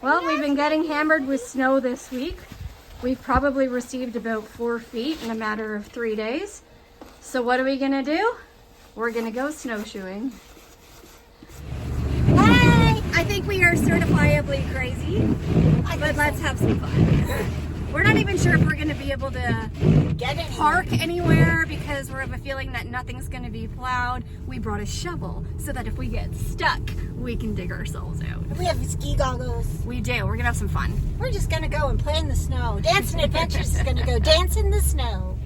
Well, we've been getting hammered with snow this week. We've probably received about 4 feet in a matter of 3 days. So what are we gonna do? We're gonna go snowshoeing. Hi! I think we are certifiably crazy, but let's have some fun. We're not even sure if we're gonna be able to park anywhere because we have a feeling that nothing's gonna be plowed. We brought a shovel so that if we get stuck, we can dig ourselves out. We have ski goggles. We do. We're gonna have some fun. We're just gonna go and play in the snow. Dancing Adventures is gonna go dance in the snow.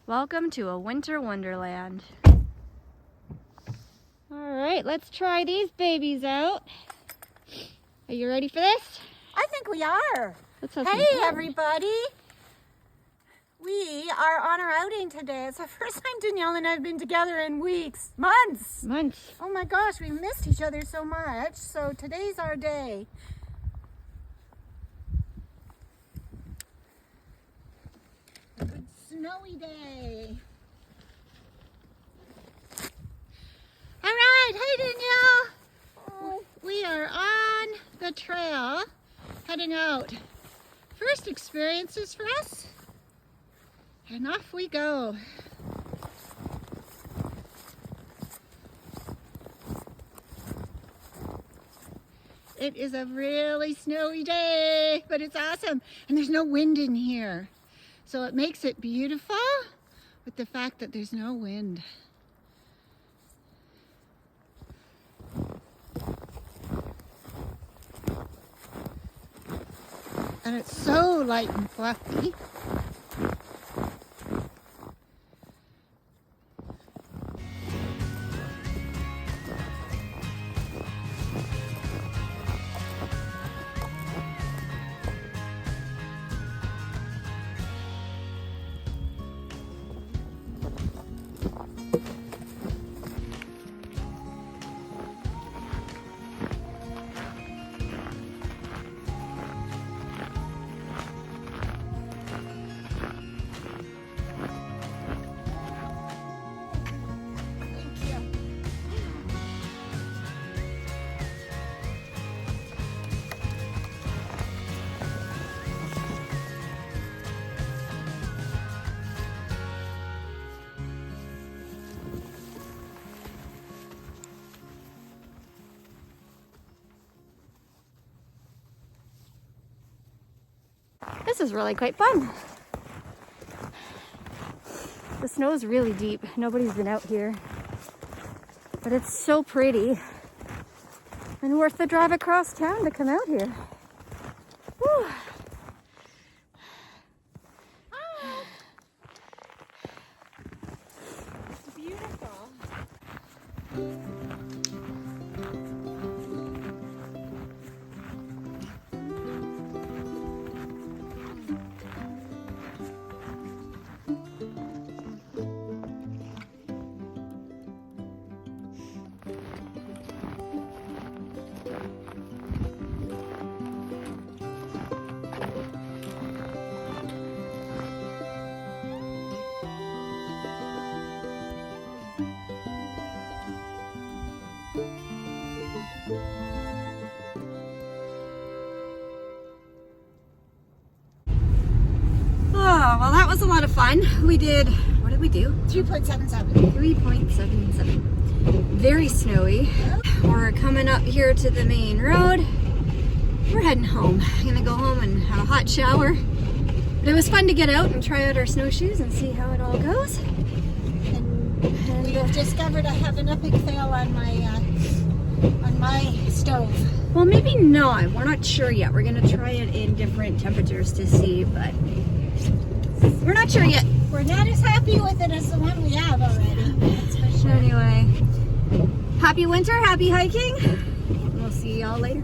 Welcome to a winter wonderland. All right, let's try these babies out. Are you ready for this? I think we are. Let's have Hey some fun. everybody. We are on our outing today. It's the first time Danielle and I have been together in weeks, months. Oh my gosh, we missed each other so much. So today's our day. A good snowy day. All right, hey Danielle. We are on the trail heading out. First experiences for us. And off we go. It is a really snowy day, but it's awesome. And there's no wind in here. So it makes it beautiful with the fact that there's no wind. And it's so light and fluffy. This is really quite fun. The snow is really deep. Nobody's been out here. But it's so pretty. And worth the drive across town to come out here. Whew. It's beautiful. Well, that was a lot of fun. We did, what did we do? 3.77. 3.77. Very snowy. We're coming up here to the main road. We're heading home. I'm gonna go home and have a hot shower. But it was fun to get out and try out our snowshoes and see how it all goes. And we've discovered I have an epic fail on my stove. Well, maybe not. We're not sure yet. We're gonna try it in different temperatures to see, but we're not sure yet. We're not as happy with it as the one we have already. That's for sure. Anyway, happy winter, happy hiking. We'll see y'all later.